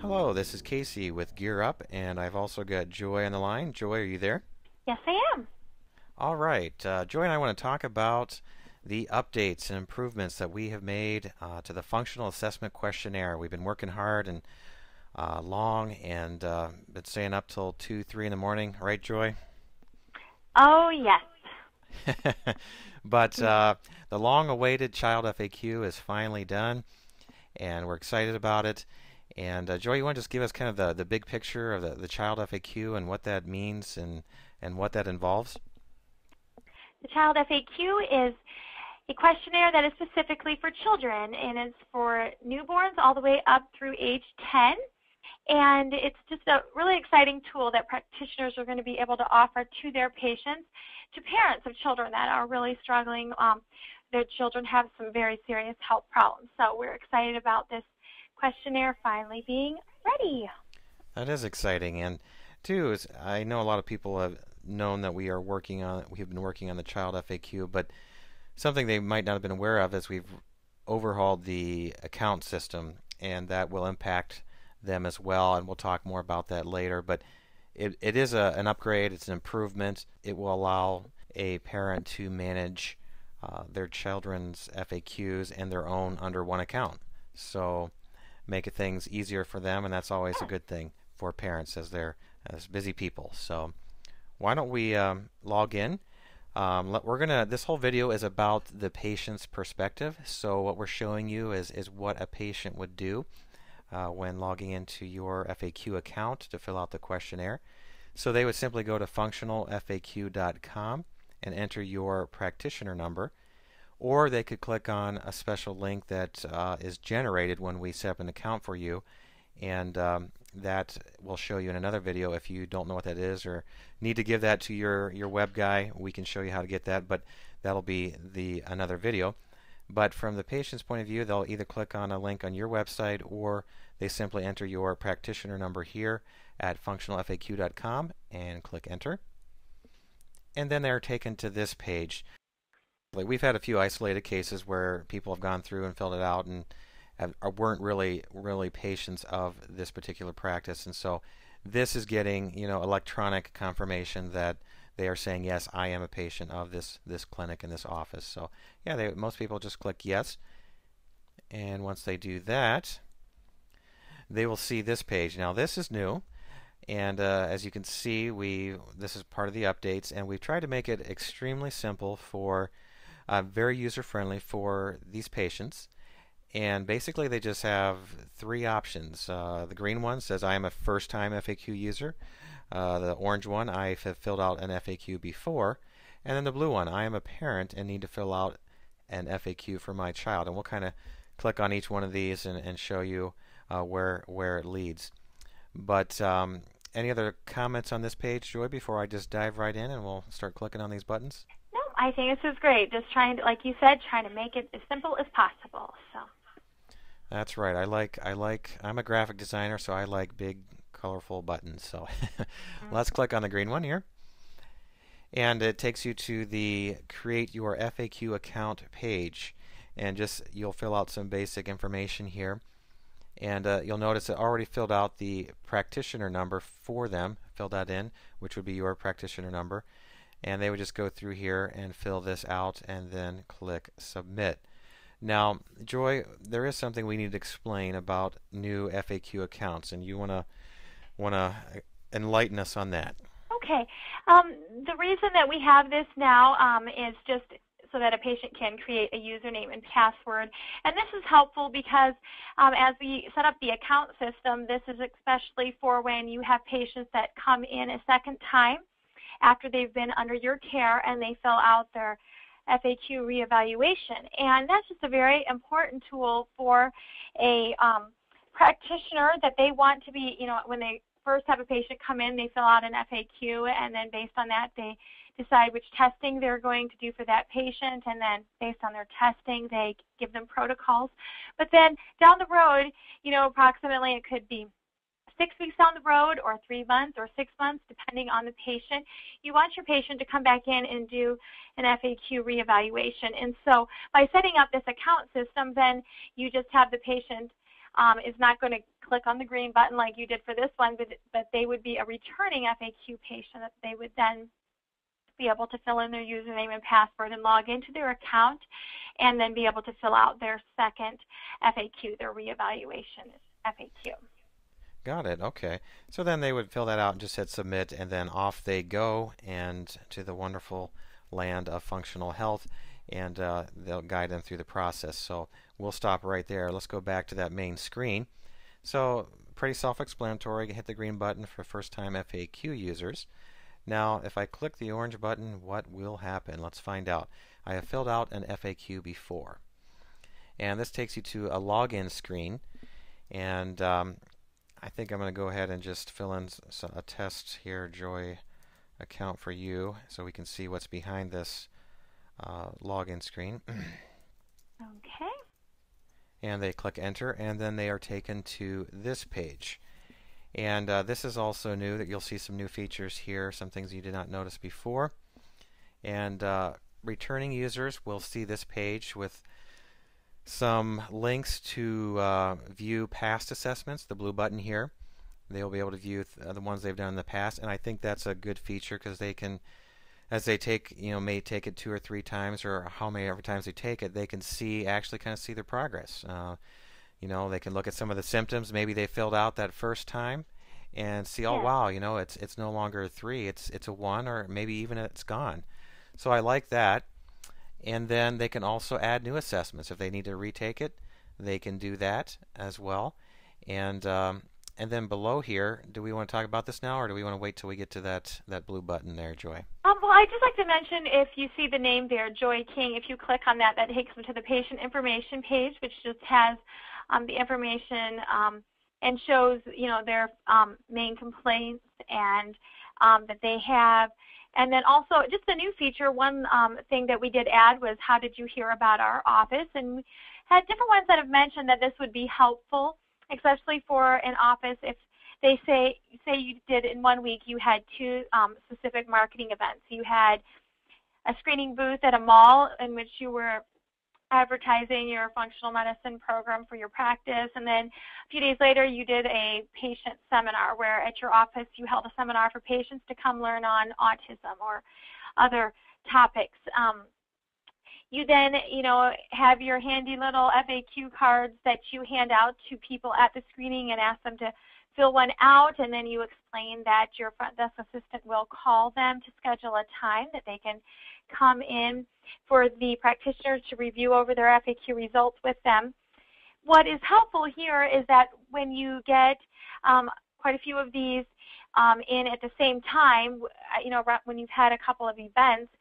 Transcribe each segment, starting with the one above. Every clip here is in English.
Hello, this is Casey with Gear Up, and I've also got Joy on the line. Joy, are you there? Yes, I am. All right. Joy and I want to talk about the updates and improvements that we have made to the functional assessment questionnaire. We've been working hard and long and been staying up till 2, 3 in the morning, right, Joy? Oh, yes. But the long awaited Child FAQ is finally done, and we're excited about it. And Joy, you want to just give us kind of the big picture of the Child FAQ and what that means and what that involves? The Child FAQ is a questionnaire that is specifically for children, and it's for newborns all the way up through age 10. And it's just a really exciting tool that practitioners are going to be able to offer to their patients, to parents of children that are really struggling. Their children have some very serious health problems. So we're excited about this questionnaire finally being ready. That is exciting, and too, I know a lot of people have known that we have been working on the Child FAQ, but something they might not have been aware of is we've overhauled the account system, and that will impact them as well, and we'll talk more about that later. But it is an upgrade, it's an improvement. It will allow a parent to manage their children's FAQs and their own under one account. So make things easier for them, and that's always a good thing for parents as they're as busy people. So why don't we log in? This whole video is about the patient's perspective. So what we're showing you is what a patient would do when logging into your FAQ account to fill out the questionnaire. So they would simply go to functionalfaq.com and enter your practitioner number, or they could click on a special link that is generated when we set up an account for you, and that will show you in another video. If you don't know what that is or need to give that to your web guy, we can show you how to get that, but that'll be another video. But from the patient's point of view, they'll either click on a link on your website, or they simply enter your practitioner number here at functionalfaq.com and click enter. And then they're taken to this page. Like, we've had a few isolated cases where people have gone through and filled it out and weren't really patients of this particular practice, and so this is getting electronic confirmation that they are saying, yes, I am a patient of this clinic in this office. So yeah, most people just click yes, and once they do that, they will see this page. Now this is new, and as you can see, this is part of the updates, and we've tried to make it extremely simple for very user-friendly for these patients. And basically they just have three options. The green one says I am a first-time FAQ user. The orange one, I have filled out an FAQ before. And then the blue one, I am a parent and need to fill out an FAQ for my child. And we'll kind of click on each one of these and show you where it leads. But any other comments on this page, Joy, before I just dive right in and we'll start clicking on these buttons? No, I think this is great. Just trying to, like you said, trying to make it as simple as possible. So. That's right. I'm a graphic designer, so I like big, colorful buttons. So let's click on the green one here. And it takes you to the Create Your FAQ Account page. And you'll fill out some basic information here. And you'll notice it already filled out the practitioner number for them. Fill that in, which would be your practitioner number. And they would just go through here and fill this out and then click Submit. Now, Joy, there is something we need to explain about new FAQ accounts, and you want to enlighten us on that. Okay. The reason that we have this now is just so that a patient can create a username and password. And this is helpful because as we set up the account system, this is especially for when you have patients that come in a second time after they've been under your care and they fill out their FAQ reevaluation. And that's just a very important tool for a practitioner that they want to be, when they first have a patient come in, they fill out an FAQ, and then based on that, they decide which testing they're going to do for that patient, and then based on their testing, they give them protocols. But then down the road, approximately it could be 6 weeks down the road or 3 months or 6 months, depending on the patient. You want your patient to come back in and do an FAQ reevaluation. And so by setting up this account system, then you just have the patient is not going to click on the green button like you did for this one, but they would be a returning FAQ patient that they would then be able to fill in their username and password and log into their account, and then be able to fill out their second FAQ, their reevaluation FAQ. Got it. Okay. So then they would fill that out and just hit submit, and then off they go and to the wonderful land of functional health, and they'll guide them through the process. So we'll stop right there. Let's go back to that main screen. So pretty self-explanatory. Hit the green button for first-time FAQ users. Now, if I click the orange button, what will happen? Let's find out. I have filled out an FAQ before. And this takes you to a login screen. And I think I'm going to go ahead and just fill in a test here, Joy account for you, so we can see what's behind this login screen. Okay. And they click enter, and then they are taken to this page. And this is also new, that you'll see some new features here, some things you did not notice before. And returning users will see this page with some links to view past assessments, the blue button here. They'll be able to view the ones they've done in the past, and I think that's a good feature because they can, as they take, may take it 2 or 3 times, or how many ever times they take it, they can actually kind of see their progress. They can look at some of the symptoms maybe they filled out that first time and see, oh wow, it's no longer a 3, it's a 1, or maybe even it's gone. So I like that. And then they can also add new assessments. If they need to retake it, they can do that as well. And then below here, do we want to talk about this now, or do we want to wait till we get to that blue button there, Joy? Well, I'd just like to mention, if you see the name there, Joy King, if you click on that, that takes them to the patient information page, which just has the information and shows, their main complaints and that they have. And then also, just a new feature, one thing that we did add was, how did you hear about our office? And we had different ones that have mentioned that this would be helpful, especially for an office if they say you did in 1 week, you had 2 specific marketing events. You had a screening booth at a mall in which you were advertising your functional medicine program for your practice, and then a few days later you did a patient seminar where at your office you held a seminar for patients to come learn on autism or other topics. You then, have your handy little FAQ cards that you hand out to people at the screening and ask them to fill one out, and then you explain that your front desk assistant will call them to schedule a time that they can come in for the practitioners to review over their FAQ results with them. What is helpful here is that when you get quite a few of these in at the same time, when you've had a couple of events,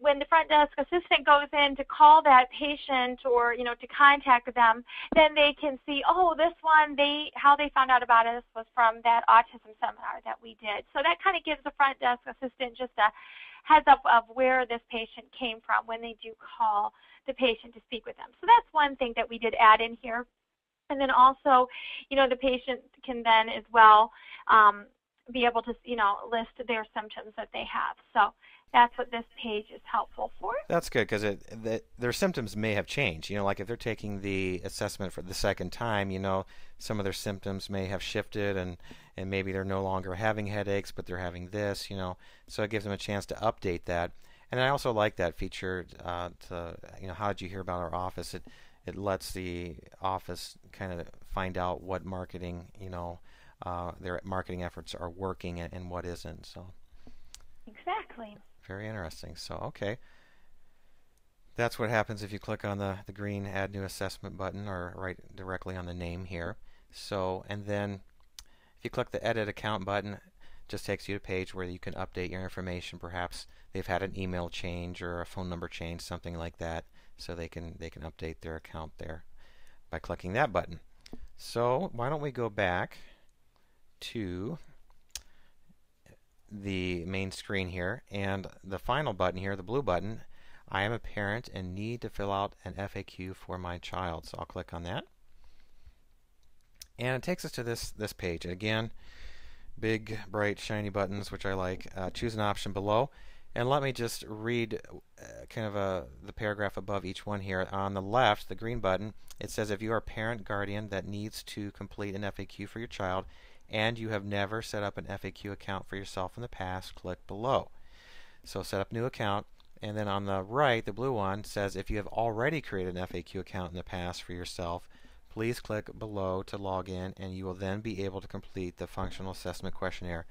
when the front desk assistant goes in to call that patient or to contact them, then they can see, oh, this one, how they found out about us was from that autism seminar that we did. So that kind of gives the front desk assistant just a heads up of where this patient came from when they do call the patient to speak with them. So that's one thing that we did add in here. And then also, the patient can then as well be able to, list their symptoms that they have. So that's what this page is helpful for. That's good, because their symptoms may have changed. Like if they're taking the assessment for the second time, some of their symptoms may have shifted, and maybe they're no longer having headaches, but they're having this, So it gives them a chance to update that. And I also like that feature how did you hear about our office? It lets the office kind of find out what marketing, their marketing efforts are working and what isn't. So exactly. Very interesting. So, okay. That's what happens if you click on the green Add New Assessment button, or right directly on the name here. So, and then if you click the Edit Account button, it just takes you to a page where you can update your information. Perhaps they've had an email change or a phone number change, something like that, so they can update their account there by clicking that button. So, why don't we go back to the main screen here, and the final button here, the blue button, I am a parent and need to fill out an FAQ for my child. So I'll click on that, and it takes us to this page. And again, big bright shiny buttons, which I like. Choose an option below, And let me just read kind of the paragraph above each one here. On the left, the green button, it says if you are a parent guardian that needs to complete an FAQ for your child and you have never set up an FAQ account for yourself in the past, click below. So set up new account. And then on the right, the blue one says if you have already created an FAQ account in the past for yourself, please click below to log in, and you will then be able to complete the functional assessment questionnaire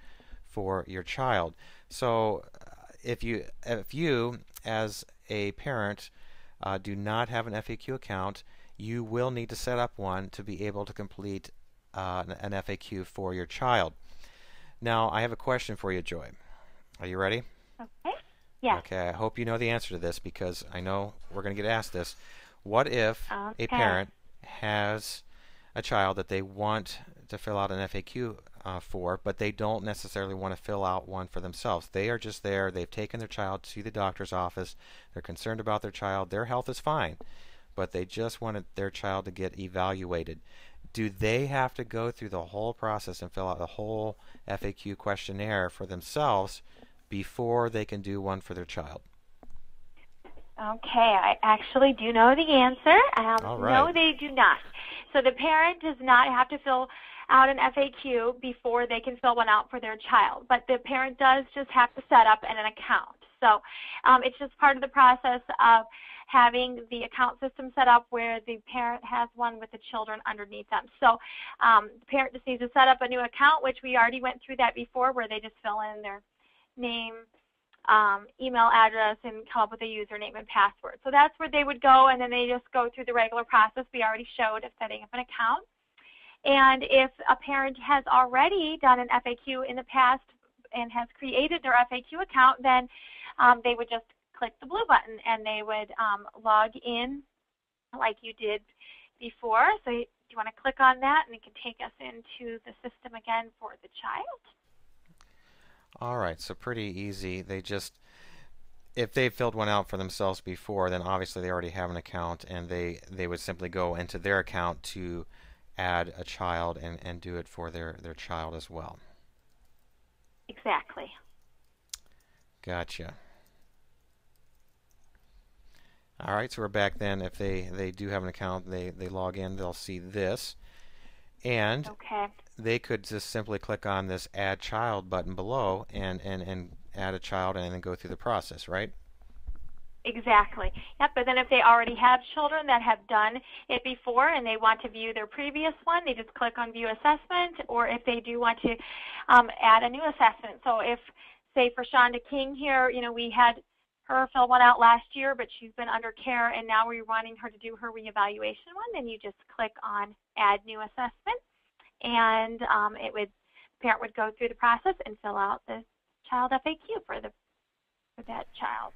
for your child. So if you as a parent do not have an FAQ account, you will need to set up one to be able to complete an FAQ for your child. Now, I have a question for you, Joy. Are you ready? Okay. Yes. Okay, I hope you know the answer to this because I know we're going to get asked this. What if Okay. a parent has a child that they want to fill out an FAQ for, but they don't necessarily want to fill out one for themselves? They are just there. They've taken their child to the doctor's office. They're concerned about their child. Their health is fine, but they just wanted their child to get evaluated. Do they have to go through the whole process and fill out the whole FAQ questionnaire for themselves before they can do one for their child? Okay, I actually do know the answer. All right. No, they do not. So the parent does not have to fill out an FAQ before they can fill one out for their child, but the parent does just have to set up an account. So it's just part of the process of having the account system set up where the parent has one with the children underneath them. So the parent just needs to set up a new account, which we already went through that before, where they just fill in their name, email address, and come up with a username and password. So that's where they would go, and then they just go through the regular process we already showed of setting up an account. And if a parent has already done an FAQ in the past and has created their FAQ account, then they would just click the blue button and they would log in like you did before. So do you want to click on that, and it can take us into the system again for the child? All right, so pretty easy. If they filled one out for themselves before, then obviously they already have an account, and they would simply go into their account to add a child and do it for their child as well. Exactly. Gotcha. All right, so we're back then. If they do have an account, they log in, they'll see this. And okay. They could just simply click on this Add Child button below and add a child and then go through the process, right? Exactly. Yep, but then if they already have children that have done it before and they want to view their previous one, they just click on View Assessment, or if they do want to add a new assessment. So if, say, for Shonda King here, we had her fill one out last year, but she's been under care, and now we're wanting her to do her reevaluation one, then you just click on Add New Assessment, and the parent would go through the process and fill out the child FAQ for that child.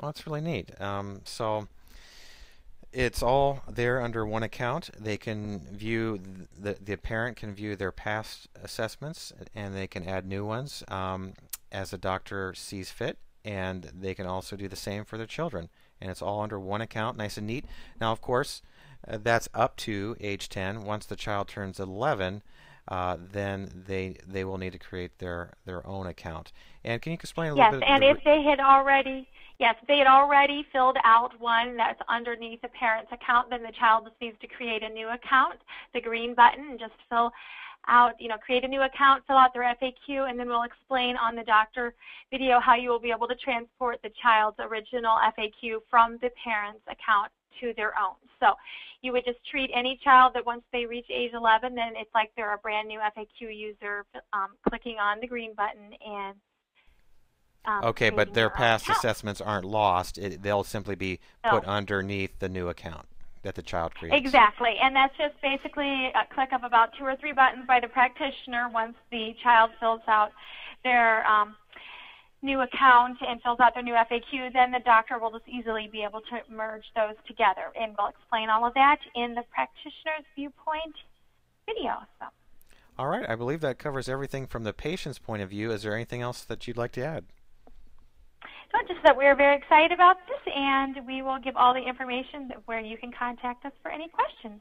Well, that's really neat. So it's all there under one account. They can view, the parent can view their past assessments, and they can add new ones as the doctor sees fit, and they can also do the same for their children. And it's all under one account, nice and neat. Now, of course, that's up to age 10. Once the child turns 11, then they will need to create their own account. And can you explain a little bit? Yes, and if they had already filled out one that's underneath the parent's account, then the child just needs to create a new account, the green button, and just fill out, create a new account, fill out their FAQ, and then we'll explain on the doctor video how you will be able to transport the child's original FAQ from the parent's account to their own. So you would just treat any child that once they reach age 11, then it's like they're a brand new FAQ user, clicking on the green button and okay, but their past account. assessments aren't lost. They'll simply be put underneath the new account that the child creates. Exactly, and that's just basically a click of about 2 or 3 buttons by the practitioner once the child fills out their new account and fills out their new FAQ. Then the doctor will just easily be able to merge those together, and we'll explain all of that in the practitioner's viewpoint video. So. All right, I believe that covers everything from the patient's point of view. Is there anything else that you'd like to add? So just that we're very excited about this, and we will give all the information where you can contact us for any questions.